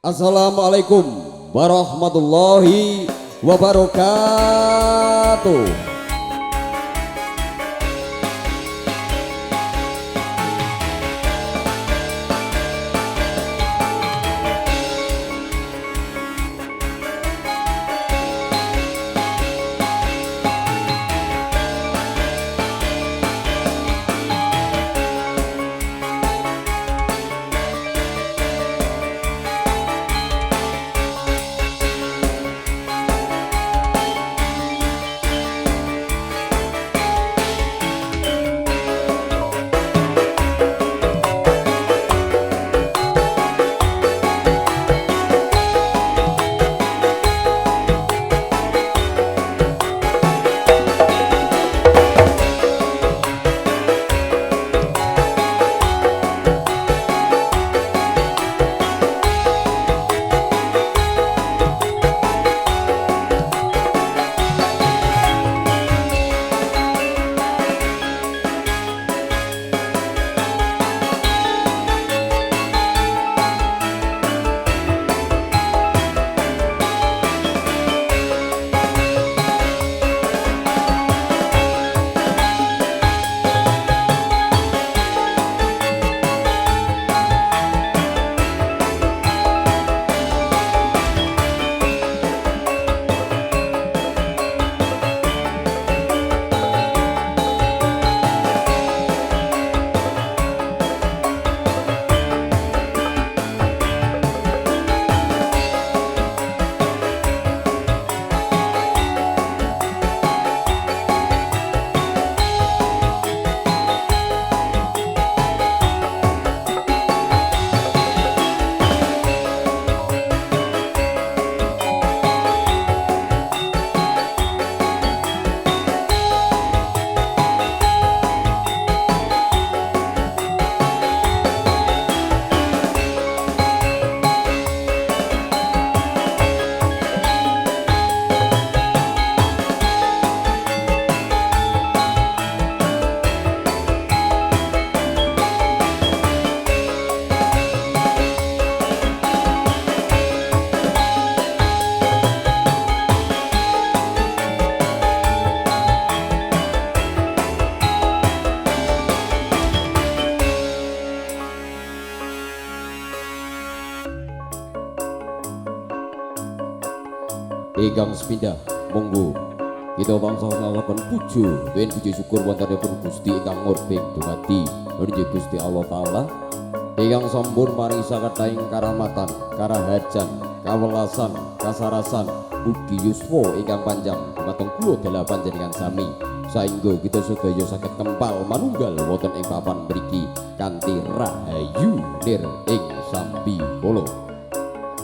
Assalamualaikum warahmatullahi wabarakatuh. Ingkang sepindah monggo kita tansah ngalaken pujo yen puji syukur wontenipun Gusti ingkang ngurbing dumadi nuju Gusti Allah taala ingkang sampun maringi sakataing karamatan, karahajan, kawelasan, kasarasan, ugi yuswa ingkang panjang dumateng kula dalah panjenengan sami saengga kita sedaya saged kempal manunggal wonten ing papan mriki kanthi rahayu nir ing sambi kala.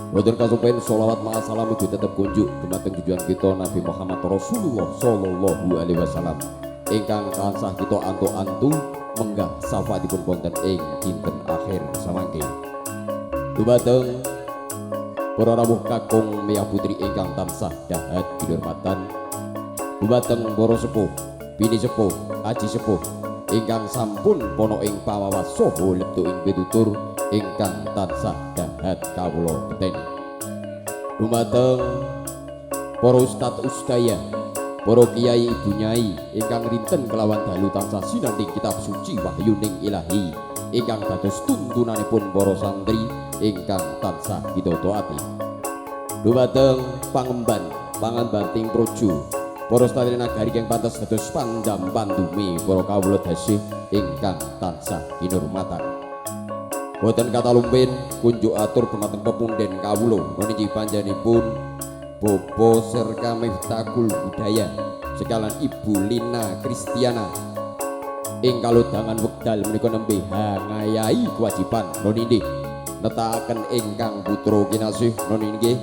Boten kasupen sholawat ma'a salam ugi tetep kunjuk dumateng tujuan kita Nabi Muhammad Rasulullah sallallahu alaihi wasallam ingkang tansah kita antu-antu menggah syafaatipun wonten ing dinten akhir samangke. Dumateng para rawuh kakung miyah putri ingkang tansah dahat kinurmatan, dumateng para sepuh, bini sepuh, aji sepuh ingkang sampun pono ing pawawas saha lebtu ing pitutur ingkang tansah dahat kawula peteni. Dumateng para ustad ustaya, para kiai ibu nyai ingkang rinten kelawan dalu tansah sinanding kitab suci wahyuning ilahi ingkang dados tuntunanipun para santri ingkang tansah kita taati. Dumateng pangemban pangambanting projo, para satri nagari ingkang pantes dados pandam pandumi para kawula dasih ingkang tansah kinurmatan. Boten kata lumpin kunjuk atur dumateng pepunden kawula menika panjenenganipun Bobo Serka Miftahul Budaya sekalan Ibu Lina Kristiana ing kalodhangan wekdal menika nembe ngayahi kewajiban nonindih netakaken ingkang putra kinasih nonindih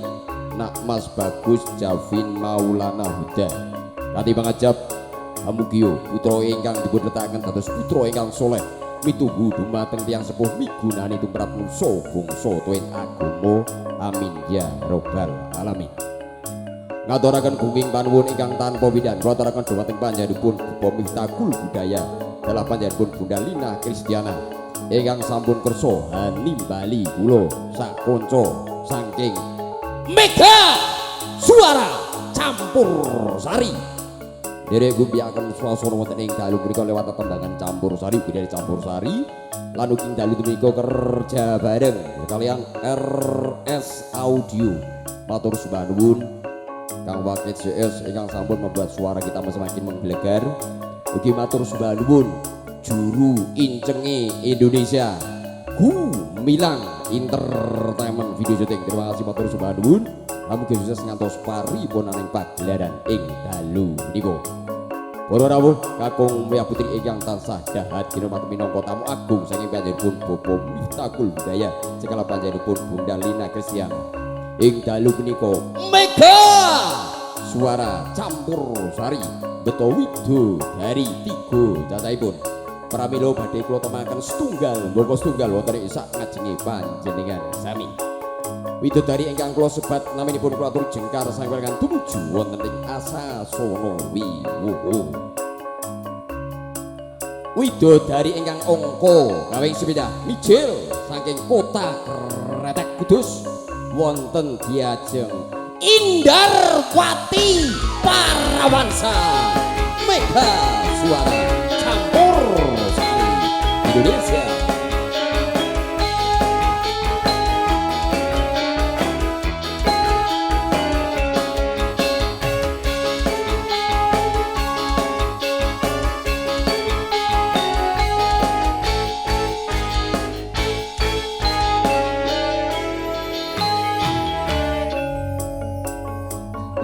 Nak Mas Bagus Javin Maulana Huda kanthi pangajab Amugio putra ingkang dipun letakaken dados putra ingkang soleh mituhu dumateng tiyang sepuh migunani tumrap nusa bangsa tuwin agama amin ya robbal alamin. Ngaturaken gunging panuwun ingkang tanpa widan ngaturaken dumateng panjenenganipun Bapak Miftahul Budaya dalah panjenenganipun Bunda Lina Kristiana ingkang sampun kersa nimbali kula sak kanca saking Mega Suara Campur Sari. Derek gubiaken swasana wonten ing dalu mriku lewat tembangan Campur Sari, dari Campur Sari lan ugi dalu menika kerja bareng kalian RS Audio. Matur sembah nuwun Kang Wakil CS ingkang sampun membuat suara kita semakin menggelegar. Ugi matur sembah nuwun juru incenge Indonesia Gumilang Entertainment Video Syuting. Terima kasih matur sembah nuwun. Mugi sukses ngantos paripurna ing pagelaran ing dalu menika. Para rawuh kakung Mbah Putri ingkang tansah dahat kinurmat minangka tamu agung saking panjenenganipun Bapak Miftahul Budaya sekala panjenenganipun Bunda Lina Kristiana. Ing dalu menika Mega Suara Campur Sari Beto Wido dari 3 cacahipun. Pramila badhe kula temaken setunggal monggo setunggal wonten ing sak ngajenge panjenengan sami. Widodari ingkang kula sebat naminipun kula atur jengkar sampun tumuju wonten ing Asasana Wiwuhu. Widodari ingkang angka kawing sepeda mijil saking kota Kretek Kudus wonten diajeng Indarwati Parawansa Mega Suara Campur Sari Indonesia.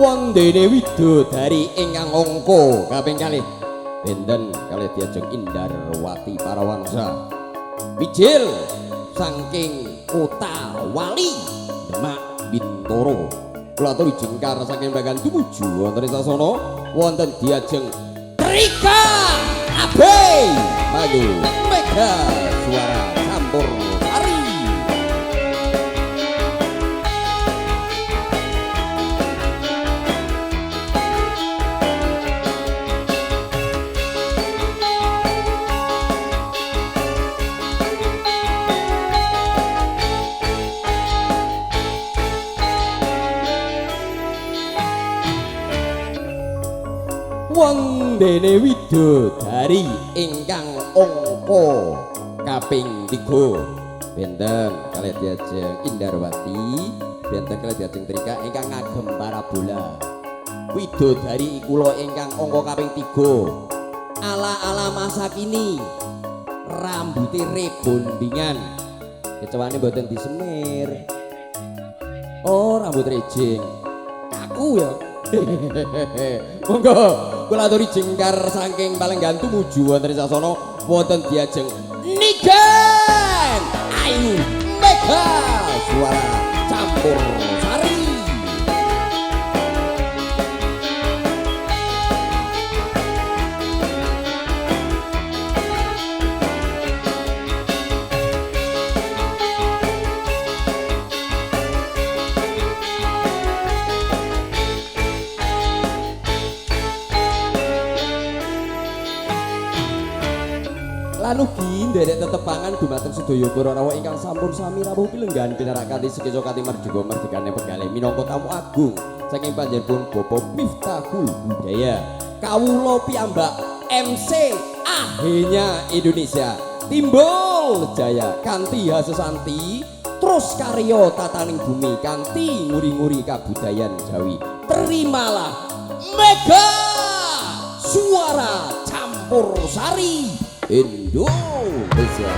Wondene widodari ingkang angka kaping kalih benten kalih diajeng Indarwati Parawansa mijil saking kota Wali Demak Bintoro. Kula aturi jengkar saking bagan tumuju wonten sasana wonten diajeng Trika Abe maju Mega Suara Campur Sari. Wondene widodari ingkang angka kaping 3 benten kalih diajeng Indarwati benten kalih diajeng Trika ingkang ngagem parabola. Widodari kula ingkang angka kaping 3 ala-ala masa kini rambuté rebondingan kecuane mboten disemir. Oh rambut rejing kaku ya. Monggo kula aturi jengkar saking Palenggan tumuju wonten sasana wonten diajeng Niken Ayu Mega Suara Campur Sari. Lan ugi nderek tetepangan dumateng sedaya para rawuh ingkang sampun sami rawuh pilenggan pinarak kanthi sekeca kanthi merdeka pegale minangka tamu agung saking panjenenganipun Bapak Miftahul Budaya. Kawula piyambak MC ahenya Indonesia timbul jaya kanthi hasesanti terus karya tataning bumi kanthi nguri-nguri kabudayan Jawi. Terimalah Mega Suara Campur Sari Indonesia.